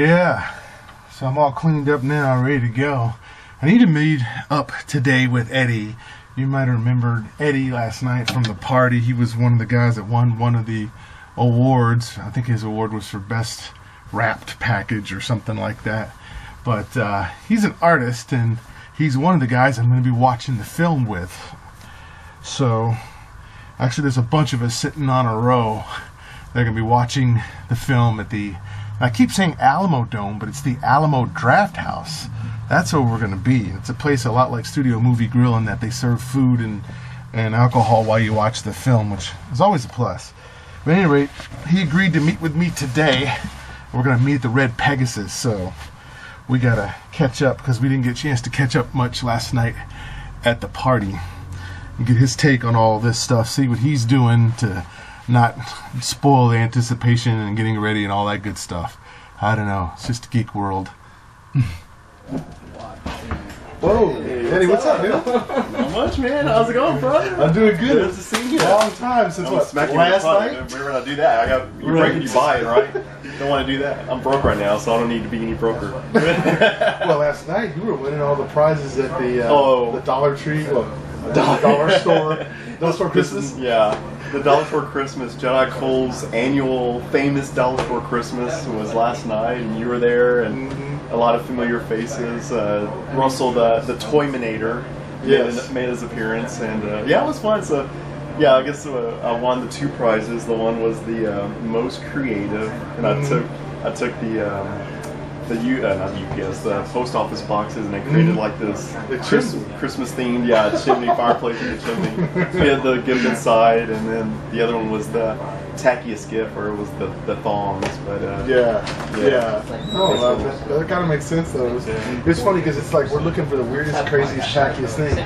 Yeah, so I'm all cleaned up now, ready to go. I need to meet up today with Eddie. You might have remembered Eddie last night from the party. He was one of the guys that won one of the awards. I think his award was for best wrapped package or something like that. But he's an artist, and he's one of the guys I'm going to be watching the film with. So, actually there's a bunch of us sitting on a row. They're going to be watching the film at the, I keep saying Alamo Dome, but it's the Alamo Draft House. That's where we're going to be. It's a place a lot like Studio Movie Grill in that they serve food and alcohol while you watch the film, which is always a plus. But at any rate, he agreed to meet with me today. We're going to meet at the Red Pegasus, so we got to catch up because we didn't get a chance to catch up much last night at the party. And get his take on all this stuff, see what he's doing to not spoil the anticipation and getting ready and all that good stuff. I don't know. It's just a geek world. Whoa, Eddie, what's up, dude? Not much, man. How's it going, bro? I'm doing good. Good to see you. Long time since what? Last night? We're gonna do that. You're breaking, you buy it, right? Don't want to do that. I'm broke right now, so I don't need to be any broker. Well, last night you were winning all the prizes at the Dollar Tree, Dollar Store. Dollar Store Christmas? Yeah. The Dollar Store Christmas, Jedi Cole's annual famous Dollar Store Christmas was last night, and you were there, and a lot of familiar faces. Russell, the Toyminator, made his appearance, and yeah, it was fun. So, yeah, I guess I won the two prizes. The one was the most creative, and I took the post office boxes, and I created like this Christmas themed, chimney, fireplace in the chimney. We had the gift inside, and then the other one was the tackiest gift, or it was the thongs. But Oh, that kind of makes sense though. It's funny because it's like we're looking for the weirdest, craziest, tackiest thing.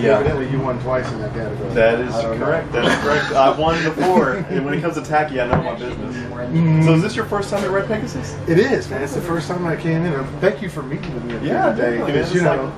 Yeah. Evidently, you won twice in that category. That is correct. That is correct. I've won before, and when it comes to tacky, I know my business. So, is this your first time at Red Pegasus? It is, man. It's the first time I came in. Thank you for meeting with me today. Because you know,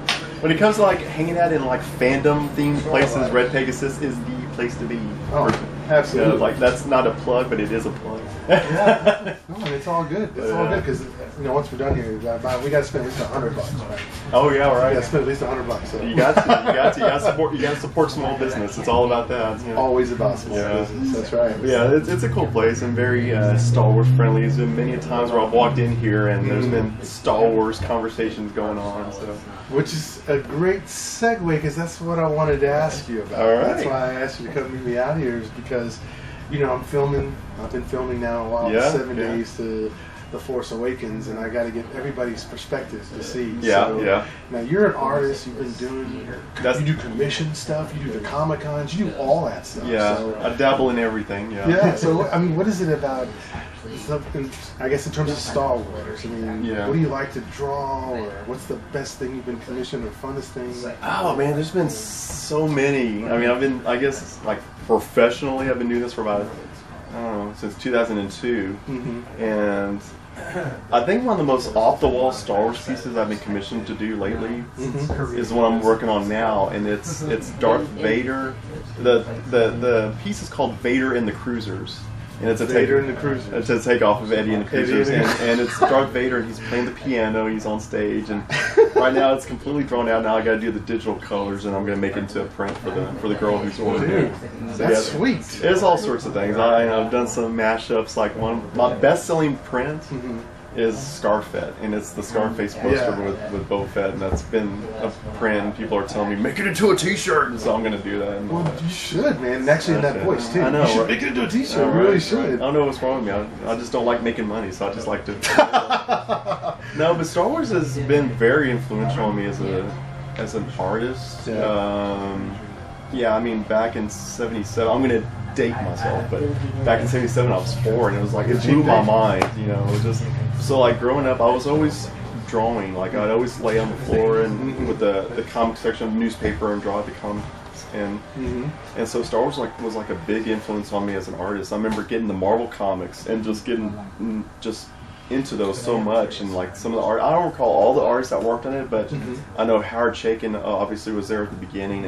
when it comes to like hanging out in like fandom themed places, Red Pegasus is the place to be. Oh, absolutely. Like that's not a plug, but it is a plug. Yeah, no, it's all good. It's all good because once we're done here, we got to spend at least $100, right? Oh yeah, right. You got to spend at least $100. So. You got to support small business. It's all about that. You know? Always about small business. That's right. Yeah, it's a cool place and very Star Wars friendly. There's been many times where I've walked in here and there's been Star Wars conversations going on. So, which is a great segue because that's what I wanted to ask you about. All right. That's why I asked you to come meet me out here, is because I'm filming. I've been filming now a while, 7 days to The Force Awakens, and I got to get everybody's perspective to see. Now you're an artist. You've been doing. You do commission stuff. You do the Comic Cons. You do all that stuff. Yeah, so, I dabble in everything. Yeah. Yeah. So I mean, what is it about? I guess in terms of Star Wars, I mean, what do you like to draw, or what's the best thing you've been commissioned, or funnest thing? Oh man, there's been so many. I mean, I guess like professionally, I've been doing this for about, I don't know, since 2002, and I think one of the most off-the-wall Star Wars pieces I've been commissioned to do lately is the one I'm working on now, and it's Darth Vader. The piece is called Vader and the Cruisers. And it's a It's a takeoff of Eddie and the Cruisers, and it's Darth Vader, and he's playing the piano, he's on stage, and right now it's completely drawn out. Now I got to do the digital colors, and I'm going to make it into a print for the girl who's working. Dude, that's sweet. There's all sorts of things. I've done some mashups. Like my best-selling print is Scarfett, and it's the Scarface poster with Boba Fett, and that's been a print. People are telling me, make it into a t-shirt, and so I'm going to do that. Well, you should, man. Actually, in that voice, too. I know. You should make it into a t-shirt. You really should. I don't know what's wrong with me. I just don't like making money, so I just like to... No, but Star Wars has been very influential on me as an artist. I mean, back in 77, I'm going to date myself, but back in 77 I was 4, and it was like, it blew my mind, it was just, so like growing up I was always drawing, like I'd always lay on the floor and with the comic section of the newspaper and draw the comics, and so Star Wars was like a big influence on me as an artist. I remember getting the Marvel comics and just getting into those so much, and like some of the art, I don't recall all the artists that worked on it, but I know Howard Chaykin obviously was there at the beginning,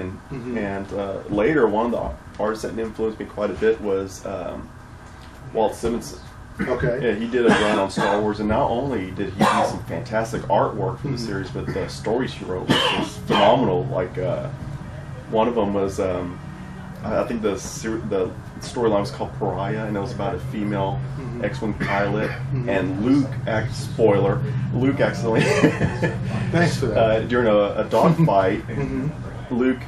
and later one of the artists that influenced me quite a bit was Walt Simonson. Okay. Yeah, he did a run on Star Wars, and not only did he do some fantastic artwork for the series, but the stories he wrote was phenomenal. Like one of them was, I think the storyline was called Pariah, and it was about a female X-wing pilot, and Luke, spoiler, Luke accidentally, Thanks for that. during a dogfight, Luke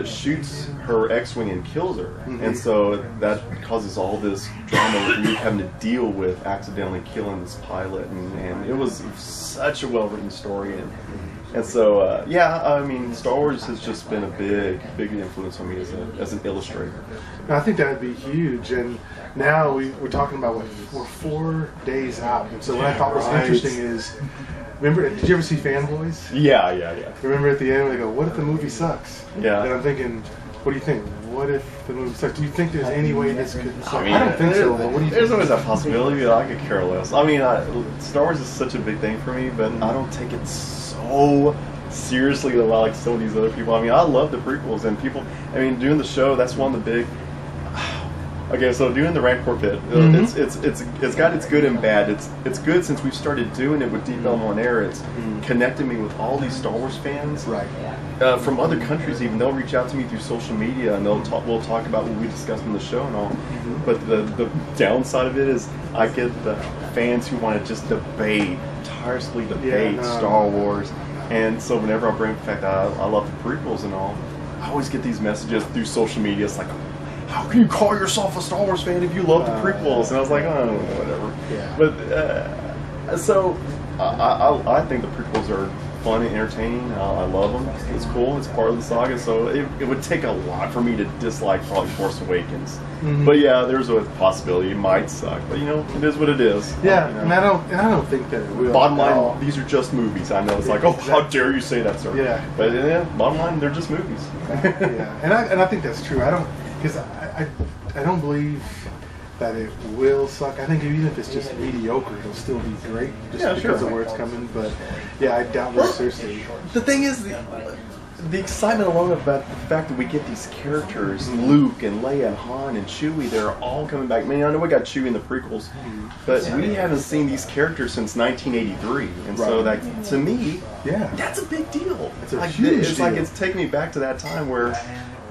shoots her X-wing and kills her, and so that causes all this drama with Luke having to deal with accidentally killing this pilot, and it was such a well-written story, and so yeah, I mean, Star Wars has just been a big influence on me as an illustrator. I think that would be huge, and now we're talking about we're 4 days out, and so what I thought was interesting is, remember, did you ever see Fanboys? Yeah. Remember at the end they go, "What if the movie sucks?" Yeah. And I'm thinking, what do you think? What if the movie sucks? Do you think there's any way this could suck? I mean, I don't think so. But what do you there's think? always that possibility, but I could care less. I mean, Star Wars is such a big thing for me, but I don't take it so seriously like some of these other people. I mean, I love the prequels, and people, I mean, doing the show, that's one of the big... Okay, so doing the Rancor pit, it's got its good and bad. It's good since we've started doing it with Deep Elm on Air. It's connected me with all these Star Wars fans, Right. From other countries. Even they'll reach out to me through social media, and we'll talk about what we discussed in the show and all. But the downside of it is I get the fans who want to just tirelessly debate Star Wars, and so whenever I bring the fact that I love the prequels and all, I always get these messages through social media. It's like, how can you call yourself a Star Wars fan if you love the prequels? And I was like, oh, whatever. Yeah. But so I think the prequels are fun and entertaining. I love them. It's cool. It's part of the saga. So it would take a lot for me to dislike probably Force Awakens. But yeah, there's a possibility it might suck. But you know, it is what it is. Yeah, you know? and I don't think that it will. Bottom line, these are just movies. I know it's like, oh, how dare you say that, sir? Yeah. But yeah, bottom line, they're just movies. Yeah, and I think that's true. I don't believe that it will suck. I think even if it's just mediocre, it'll still be great just because of where it's coming. But yeah, I doubt very seriously. The thing is, the excitement alone about the fact that we get these characters, Luke and Leia and Han and Chewie, they're all coming back. Man, I know we got Chewie in the prequels, but we haven't seen these characters since 1983, and so that, to me, that's a big deal. It's a huge It's deal. like it's taking me back to that time where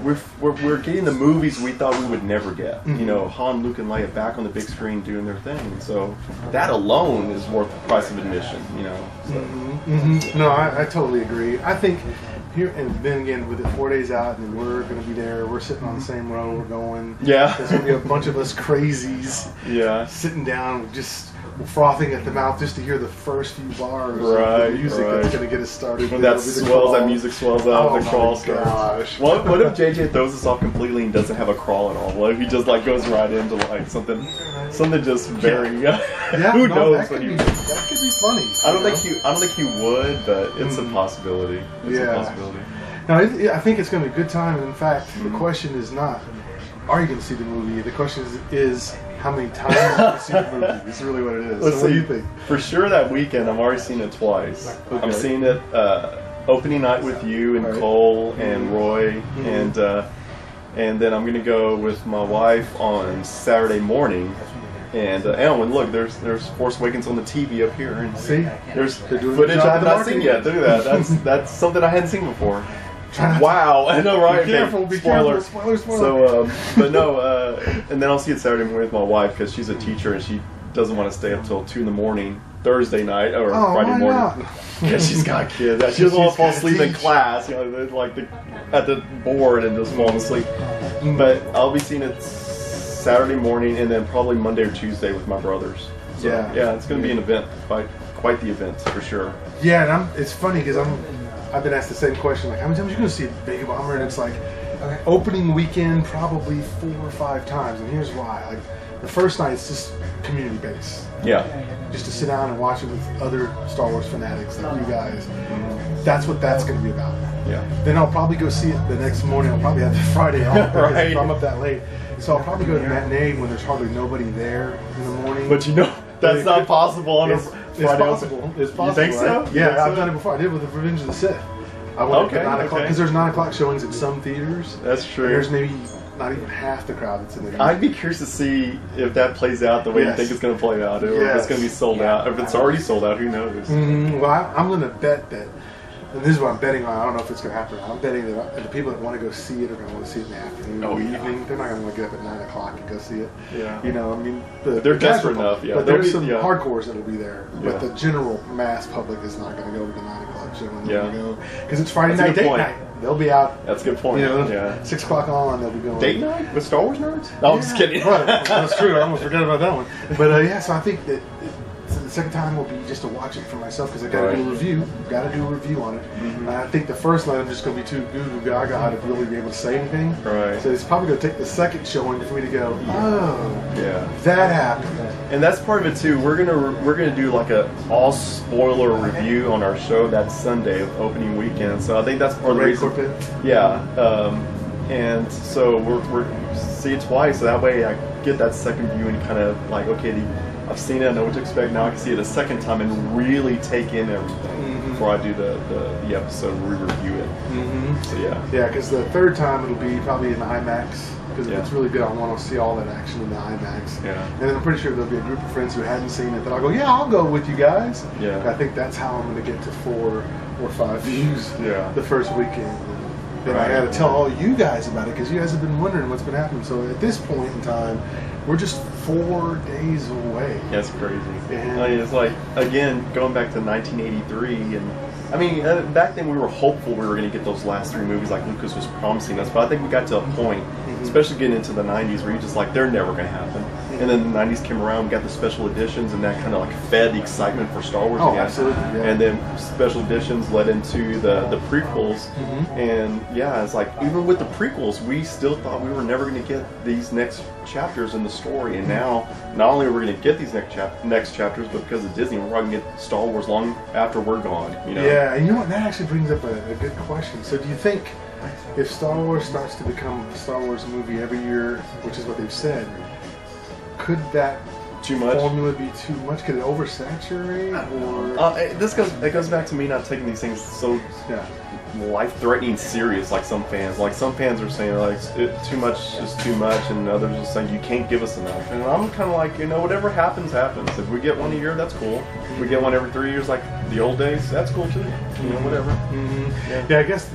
we're getting the movies we thought we would never get. You know, Han, Luke, and Leia back on the big screen doing their thing. And so that alone is worth the price of admission. You know. So. No, I totally agree. I think here, and then again with it 4 days out, and then we're going to be there. We're sitting on the same row. We're going. Yeah. There's going to be a bunch of us crazies. Yeah. Sitting down, just frothing at the mouth just to hear the first few bars of Right, the music that's going to get us started. When that music swells up, the crawl starts. What if JJ throws us off completely and doesn't have a crawl at all? What if he just like goes right into like something just very who knows? That could be funny. I don't think he would, but it's a possibility. It's a possibility. No, I think it's going to be a good time. And in fact, the question is not, are you going to see the movie? The question is how many times are you going to see the movie? It's really what it is. Let's so what see. do you think? For sure that weekend, I've already seen it twice. Okay. I'm seeing it opening night with you and Cole and Roy, and then I'm going to go with my wife on Saturday morning. And Alan, look, there's Force Awakens on the TV up here, and See? there's They're doing a footage good job I have with not the seen yet. marketing. Look at that. That's something I hadn't seen before. Try not Wow, I know, right? Be careful, be Spoiler. careful. Spoiler. So, but no, and then I'll see it Saturday morning with my wife because she's a teacher and she doesn't want to stay up till 2 in the morning Thursday night or Friday why morning not? because she's got kids. She doesn't want to fall asleep in class, you know, like at the board and just fall asleep. But I'll be seeing it Saturday morning and then probably Monday or Tuesday with my brothers. So, yeah, it's going to be an event, quite the event for sure. Yeah, and it's funny because I've been asked the same question, like, how many times are you going to see Vegabomber? And it's like, opening weekend, probably 4 or 5 times. And here's why. Like, the first night, it's just community based. Yeah. Just to sit down and watch it with other Star Wars fanatics like you guys. That's what that's going to be about. Yeah. Then I'll probably go see it the next morning. I'll probably have the Friday off because Right. if I'm up that late. So I'll probably go to the matinee when there's hardly nobody there in the morning. But you know, that's not possible on a It's Friday. possible. It's possible. You think so? Right? You Yeah, think so? I've done it before. I did with the Revenge of the Sith. I went Okay, at 9 o'clock okay. because there's 9 o'clock showings at some theaters. That's true. And there's maybe not even half the crowd that's in the movie. I'd be curious to see if that plays out the way you think it's going to play out, or if it's going to be sold out. If it's already sold out, who knows? Well, I'm going to bet that, and this is what I'm betting on. I don't know if it's going to happen or not. I'm betting that the people that want to go see it are going to want to see it in the afternoon or evening. They're not going to want to get up at 9 o'clock and go see it. Yeah. You know, I mean, they're desperate enough. Yeah. But there's some hardcores that'll be there. Yeah. But the general mass public is not going to go to the 9 o'clock show. Because it's Friday night, date night. They'll be out. That's a good point. You know, 6 o'clock on, they'll be going. Date night with Star Wars nerds? No, I'm just kidding. Right. That's true. I almost forgot about that one. But so I think that the second time will be just to watch it for myself because I got to do a review. Got to do a review on it. I think the first night I'm just going to be too goo goo gaga to really be able to say anything. Right. So it's probably going to take the second showing for me to go, that happened. And that's part of it too. We're gonna do like a all spoiler review on our show that Sunday of opening weekend. So I think that's part of the reason. Yeah. And so we're see it twice. So that way I get that second view and kind of like, okay, I've seen it, I know what to expect. Now I can see it a second time and really take in everything before I do the episode and re-review it. So yeah, because the third time it'll be probably in IMAX. Because if it's really good, I want to see all that action in the IMAX. And then I'm pretty sure there'll be a group of friends who hadn't seen it that I'll go, I'll go with you guys. I think that's how I'm going to get to 4 or 5 views the first weekend. Then I got to tell all you guys about it because you guys have been wondering what's been happening. So at this point in time, we're just 4 days away. That's crazy. I mean, it's like, again, going back to 1983 and I mean, back then we were hopeful we were going to get those last 3 movies like Lucas was promising us, but I think we got to a point, especially getting into the 90s, where you're just like, they're never going to happen. And then the 90s came around, we got the special editions, and that kind of like fed the excitement for Star Wars again. Absolutely. And then special editions led into the prequels, and it's like, even with the prequels, we still thought we were never going to get these next chapters in the story, and now, not only are we going to get these next chapters, but because of Disney, we're going to get Star Wars long after we're gone, you know? Yeah, and you know what, that actually brings up a good question. So do you think if Star Wars starts to become a Star Wars movie every year, which is what they've said, could that formula be too much? Could it oversaturate? Or it goes back to me not taking these things so life-threatening serious like some fans. Like some fans are saying like too much is too much, and others are saying you can't give us enough. And I'm kind of like, whatever happens, happens. If we get one a year, that's cool. If we get one every 3 years like the old days, that's cool too. Whatever. I guess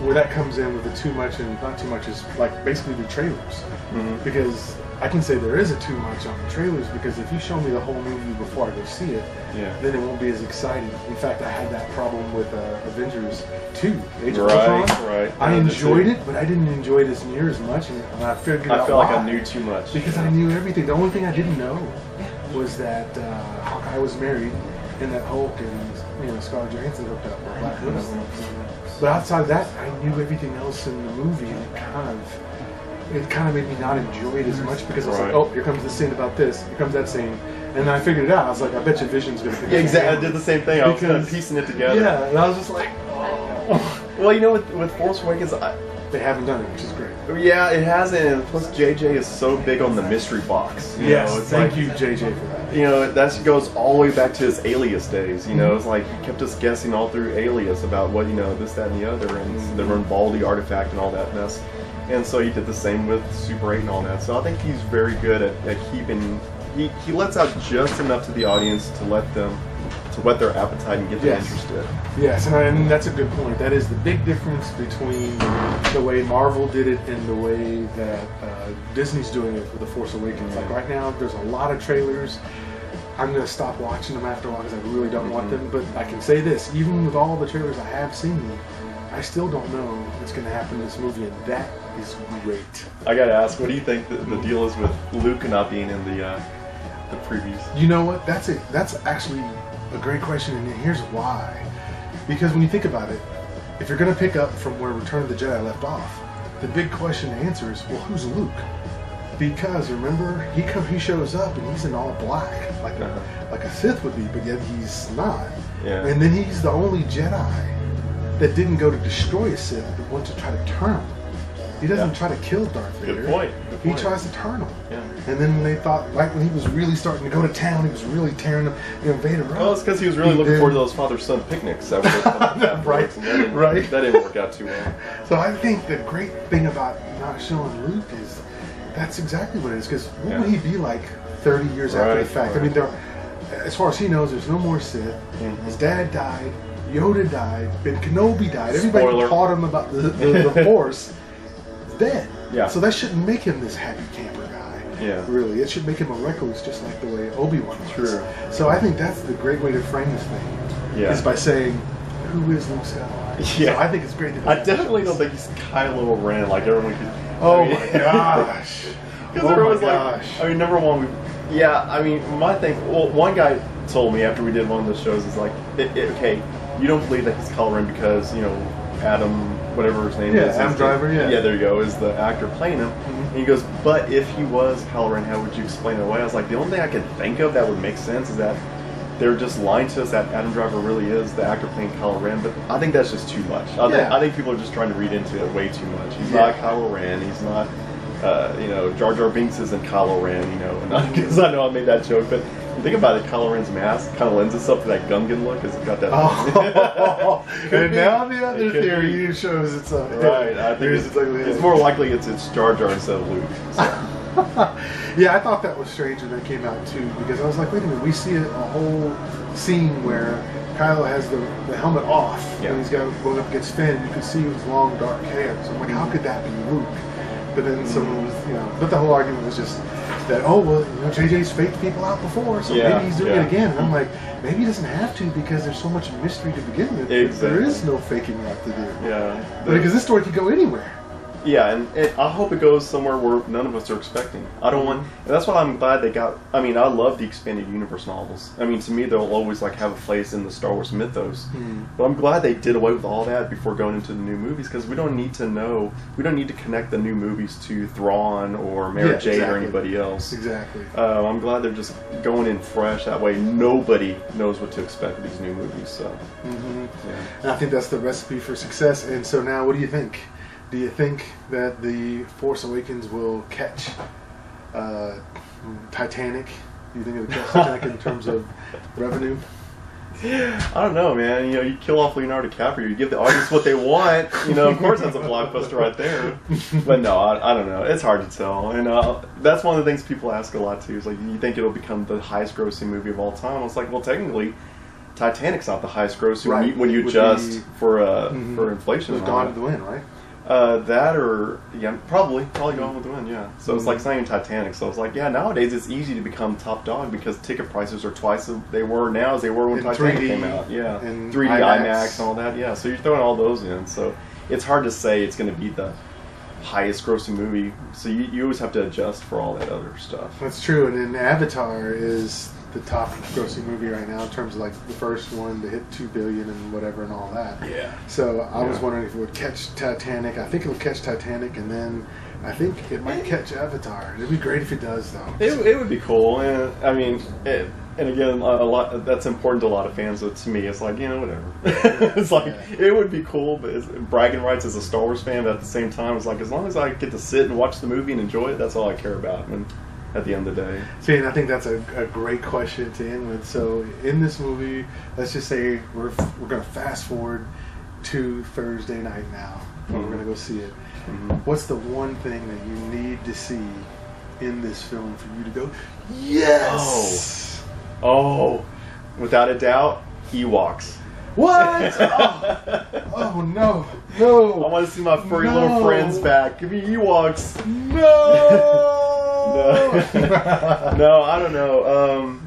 where that comes in with the too much and not too much is like basically the trailers. Because I can say there is a too much on the trailers, because if you show me the whole movie before I go see it, then it won't be as exciting. In fact, I had that problem with Avengers 2, Age of Ultron. I enjoyed it, but I didn't enjoy it as near as much, and I figured out felt like I knew too much. Because I knew everything. The only thing I didn't know was that Hawkeye was married, and that Hulk and Scarlett Johansson hooked up with Black Widow. But outside of that, I knew everything else in the movie, and it kind of made me not enjoy it as much, because I was like, oh, here comes this scene about this, here comes that scene. And then I figured it out. I was like, I bet you Vision's going to pick exactly. I did the same thing. I was kind of piecing it together. Yeah, and I was just like, oh. Well, with Force Awakens, they haven't done it, which is great. Yeah, it hasn't. Plus, JJ is so big on the mystery box. Thank you, JJ, for that. That goes all the way back to his Alias days. It's like he kept us guessing all through Alias about what, this, that, and the other, and the Renvaldi artifact and all that mess. And so he did the same with Super 8 and all that. So I think he's very good at keeping. He lets out just enough to the audience to whet their appetite and get them interested. Yes, and that's a good point. That is the big difference between the way Marvel did it and the way that Disney's doing it with The Force Awakens. Like right now, there's a lot of trailers. I'm going to stop watching them after a while because I really don't want them. But I can say this, even with all the trailers I have seen, I still don't know what's going to happen in this movie, and that is great. I got to ask, what do you think the deal is with Luke not being in the previews? You know what? That's actually a great question, and here's why. Because when you think about it, if you're going to pick up from where Return of the Jedi left off, the big question to answer is, well, who's Luke? Because remember, he shows up and he's in all black, like a Sith would be, but yet he's not. Yeah. And then he's the only Jedi that didn't go to destroy a Sith, but went to try to turn him. He doesn't try to kill Darth Vader. Good point. He tries to turn him. Yeah. And then when they thought, like when he was really starting to go to town, he was really tearing him, Vader up. Well, it's because he was really looking forward to those father-son picnics. That Right. That didn't work out too well. So I think the great thing about not showing Luke is that's exactly what it is. Because what would he be like 30 years after the fact? I mean, as far as he knows, there's no more Sith. Mm-hmm. His dad died. Yoda died. Ben Kenobi died. Everybody Spoiler. taught him about the Force is dead. Yeah. So that shouldn't make him this happy camper guy. Yeah. Really, it should make him a recluse, just like the way Obi-Wan was. True. So I think that's the great way to frame this thing. Yeah. Is by saying, who is Luke Skywalker? Yeah. So I think it's great that I definitely don't think he's Kylo Ren like everyone could. Oh my gosh. Because everyone's like, I mean, number one, my thing, well, one guy told me after we did one of the shows is like, okay, you don't believe that he's Kylo Ren because, Adam, whatever his name is. Adam Driver, Yeah, there you go, is the actor playing him. Mm-hmm. And he goes, but if he was Kylo Ren, how would you explain it away? I was like, the only thing I can think of that would make sense is that they're just lying to us that Adam Driver really is the actor playing Kylo Ren, but I think that's just too much. I think people are just trying to read into it way too much. He's not Kylo Ren. He's not, Jar Jar Binks isn't Kylo Ren, because I know I made that joke, but you think about it, Kylo Ren's mask kind of lends itself to that Gungan look, because it's got that... and now the other theory shows it's right, I think it's more likely it's Jar Jar instead of Luke. So. Yeah, I thought that was strange when that came out too, because I was like, wait a minute, we see a whole scene where Kylo has the helmet off, and he's going up against Finn, and you can see his long dark hair. So I'm like, how could that be Luke? But then someone was, but the whole argument was just that, JJ's faked people out before, so maybe he's doing it again. And I'm like, maybe he doesn't have to, because there's so much mystery to begin with. Exactly. There is no faking out to do. Yeah. Because this story could go anywhere. Yeah, and I hope it goes somewhere where none of us are expecting. I don't want, and that's why I'm glad they got. I mean, I love the expanded universe novels. I mean, to me, they'll always have a place in the Star Wars mythos. But I'm glad they did away with all that before going into the new movies, because we don't need to know. We don't need to connect the new movies to Thrawn or Mara Jade or anybody else. Exactly. I'm glad they're just going in fresh. That way, nobody knows what to expect with these new movies. So, and I think that's the recipe for success. And so now, what do you think? Do you think that the Force Awakens will catch Titanic? Do you think it'll catch Titanic in terms of revenue? I don't know, man. You kill off Leonardo DiCaprio, you give the audience what they want. Of course that's a blockbuster right there. But no, I don't know. It's hard to tell. And that's one of the things people ask a lot too. Is like, you think it'll become the highest grossing movie of all time? I was like, well, technically, Titanic's not the highest grossing when you adjust for inflation. It's Gone with the Wind, right? That or probably Gone with the Wind, yeah. So it's like it's not even Titanic. So it's like, nowadays it's easy to become top dog because ticket prices are twice as they were now as they were when Titanic came out. Yeah, and 3D IMAX and all that. Yeah, so you're throwing all those in. So it's hard to say it's going to be the highest grossing movie. So you always have to adjust for all that other stuff. That's true. And then Avatar is the top grossing movie right now in terms of the first one to hit $2 billion and whatever and all that. Yeah. So I was wondering if it would catch Titanic. I think it'll catch Titanic, and then I think it might catch Avatar. It'd be great if it does, though. It would be cool, and I mean, and again, a lot that's important to a lot of fans. But to me, it's like whatever. It's like it would be cool, but it's bragging rights as a Star Wars fan. But at the same time, it's like as long as I get to sit and watch the movie and enjoy it, that's all I care about. And at the end of the day. See, and I think that's a great question to end with. So, in this movie, let's just say we're going to fast forward to Thursday night now. We're going to go see it. What's the one thing that you need to see in this film for you to go, yes? Oh, without a doubt, Ewoks. What? Oh no. I want to see my furry little friends back. Give me Ewoks. No. No, I don't know.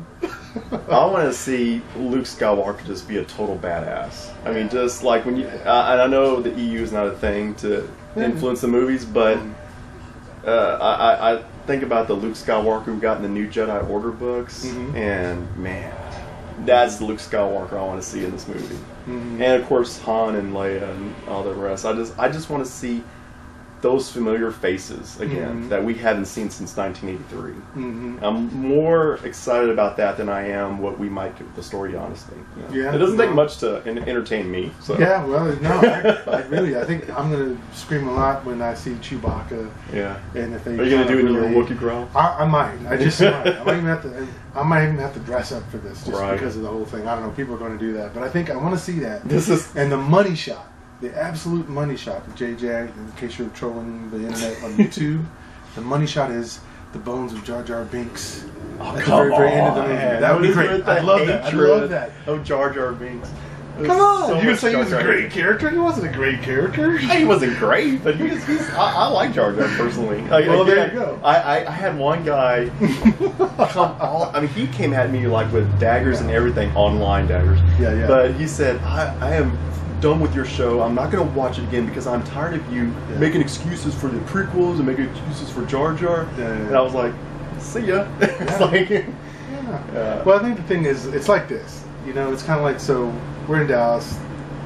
I want to see Luke Skywalker just be a total badass. I mean, just like when you... and I know the EU is not a thing to influence the movies, but I think about the Luke Skywalker we got in the new Jedi Order books, and man, that's the Luke Skywalker I want to see in this movie. And of course Han and Leia and all the rest. I just want to see those familiar faces again that we haven't seen since 1983. I'm more excited about that than I am what we might do with the story, honestly. Yeah, it doesn't take much to entertain me. So. Yeah, well, no, I think I'm going to scream a lot when I see Chewbacca. Yeah. And if they are you going to do it in your Wookiee growl? I might. I just might. I might even have to dress up for this just because of the whole thing. I don't know. People are going to do that, but I think I want to see that. And the money shot. The absolute money shot of JJ, in case you're trolling the internet on YouTube, the money shot is the bones of Jar Jar Binks at the very end of the movie. That would be great. I'd love that. I'd love that. Oh, Jar Jar Binks. Come on! You would say he was a great character? He wasn't a great character. He wasn't great, but I like Jar Jar personally. Well, there you go. I had one guy he came at me like with daggers and everything, online daggers. Yeah. But he said, I am done with your show. I'm not going to watch it again because I'm tired of you making excuses for the prequels and making excuses for Jar Jar. And I was like, see ya. It's like, well, I think the thing is, it's like this. You know, it's kind of like, so we're in Dallas.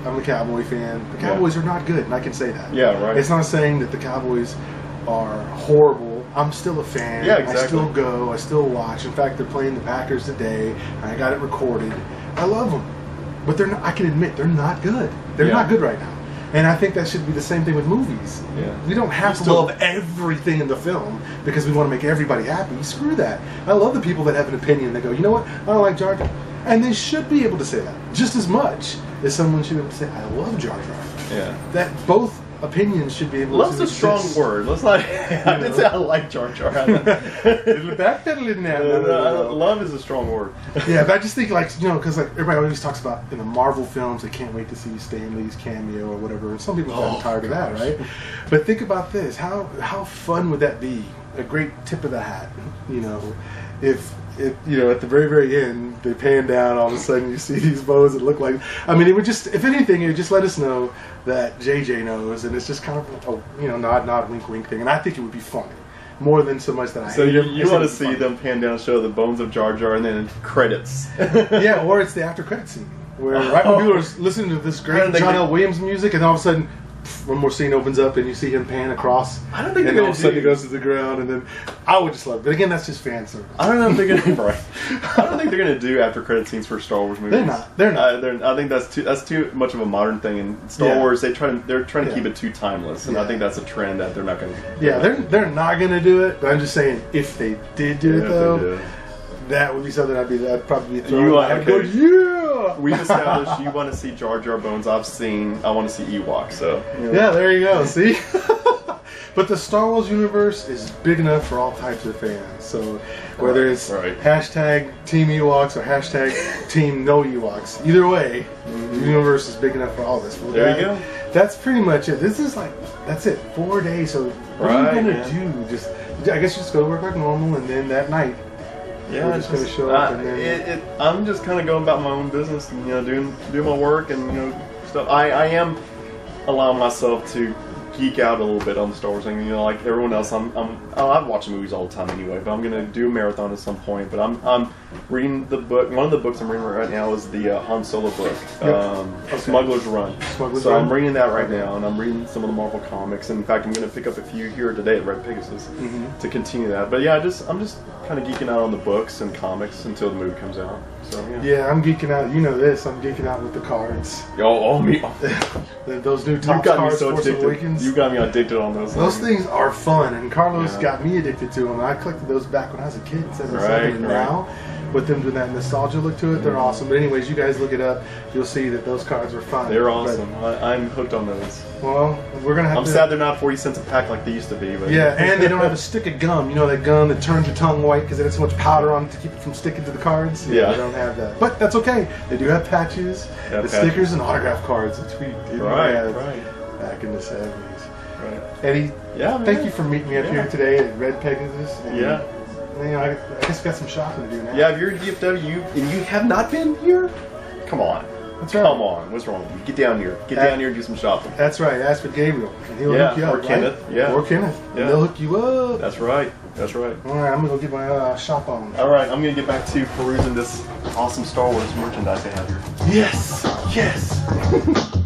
I'm a Cowboy fan. The Cowboys are not good, and I can say that. Yeah, right. It's not saying that the Cowboys are horrible. I'm still a fan. Yeah, exactly. I still go. I still watch. In fact, they're playing the Packers today. I got it recorded. I love them. But they're not, I can admit, they're not good. They're not good right now. And I think that should be the same thing with movies. Yeah. We don't have to love everything in the film because we want to make everybody happy. Screw that. I love the people that have an opinion. They go, you know what? I don't like Jar Jar. And they should be able to say that just as much as someone should be able to say, I love Jar Jar. Yeah. That both opinions should be able Love's to a strong word. Let's not. I didn't say I like Jar Jar. Backpedaling now. Love is a strong word. Yeah, but I just think because everybody always talks about in the Marvel films, they can't wait to see Stan Lee's cameo or whatever. And some people are tired of that, right? But think about this: how fun would that be? A great tip of the hat, if at the very end they pan down, all of a sudden you see these bows that look like. I mean, it would just, if anything, it would just let us know that JJ knows, and it's just kind of a nod, wink, wink thing. And I think it would be funny more than so much that I. So you want to see them pan down, show the bones of Jar Jar, and then credits. Yeah, or it's the after credit scene where right when people are listening to this great John L. Williams music, and all of a sudden. One more scene opens up and you see him pan across. I don't think and all of a sudden he goes to the ground, and then I would just love it. But again, that's just fan service. I don't know if they're gonna. I don't think they're gonna do after credit scenes for Star Wars movies. They're not. I think that's too much of a modern thing. In Star Wars, they're trying to keep it too timeless, and I think that's a trend that they're not gonna. Yeah, they're not gonna do it. But I'm just saying, if they did do it though, that would be something I'd probably be throwing. I'd go, yeah. We've established you want to see Jar Jar bones. I want to see Ewoks. So yeah, there you go. See. But the Star Wars universe is big enough for all types of fans. So whether it's hashtag Team Ewoks or hashtag Team No Ewoks, either way, the universe is big enough for all of us. Well, there you go. That's pretty much it. This is that's it. 4 days. So what are you gonna do? I guess you just go to work like normal, and then that night. Yeah, we're just gonna show up and then I'm just kind of going about my own business and doing my work and stuff. I am allowing myself to geek out a little bit on the Star Wars thing. Like everyone else, I watch movies all the time anyway. But I'm gonna do a marathon at some point. But I'm reading the book. One of the books I'm reading right now is the Han Solo book, Smuggler's Run. I'm reading that right now, and I'm reading some of the Marvel comics. And in fact, I'm gonna pick up a few here today at Red Pegasus to continue that. But yeah, I'm just kind of geeking out on the books and comics until the movie comes out. So yeah, I'm geeking out. You know this. I'm geeking out with the cards. Me. Those new top cards, Force Awakens. You got me addicted on those. Those things are fun, and Carlos got me addicted to them. I collected those back when I was a kid in '77, and now with them doing that nostalgia look to it, they're awesome. But anyways, you guys look it up. You'll see that those cards are fun. They're awesome. I'm hooked on those. Well, we're gonna have. I'm sad they're not 40 cents a pack like they used to be. But yeah, and they don't have a stick of gum. You know that gum that turns your tongue white because it has so much powder on it to keep it from sticking to the cards. Yeah, they don't have that. But that's okay. They do have patches, stickers, and autograph cards, which we did back in the '70s. Right. Eddie, thank you for meeting me up here today at Red Pegasus. And, I guess we got some shopping to do now. Yeah, if you're at DFW and you have not been here, come on. That's right. Come on. What's wrong with you? Get down here. Get down here and do some shopping. That's right. Ask for Gabriel, and he'll hook you up. Or Kenneth. Yeah. Or Kenneth. And they'll hook you up. That's right. That's right. All right, I'm going to go get my shop on. All right, I'm going to get back to perusing this awesome Star Wars merchandise they have here. Yes. Yes.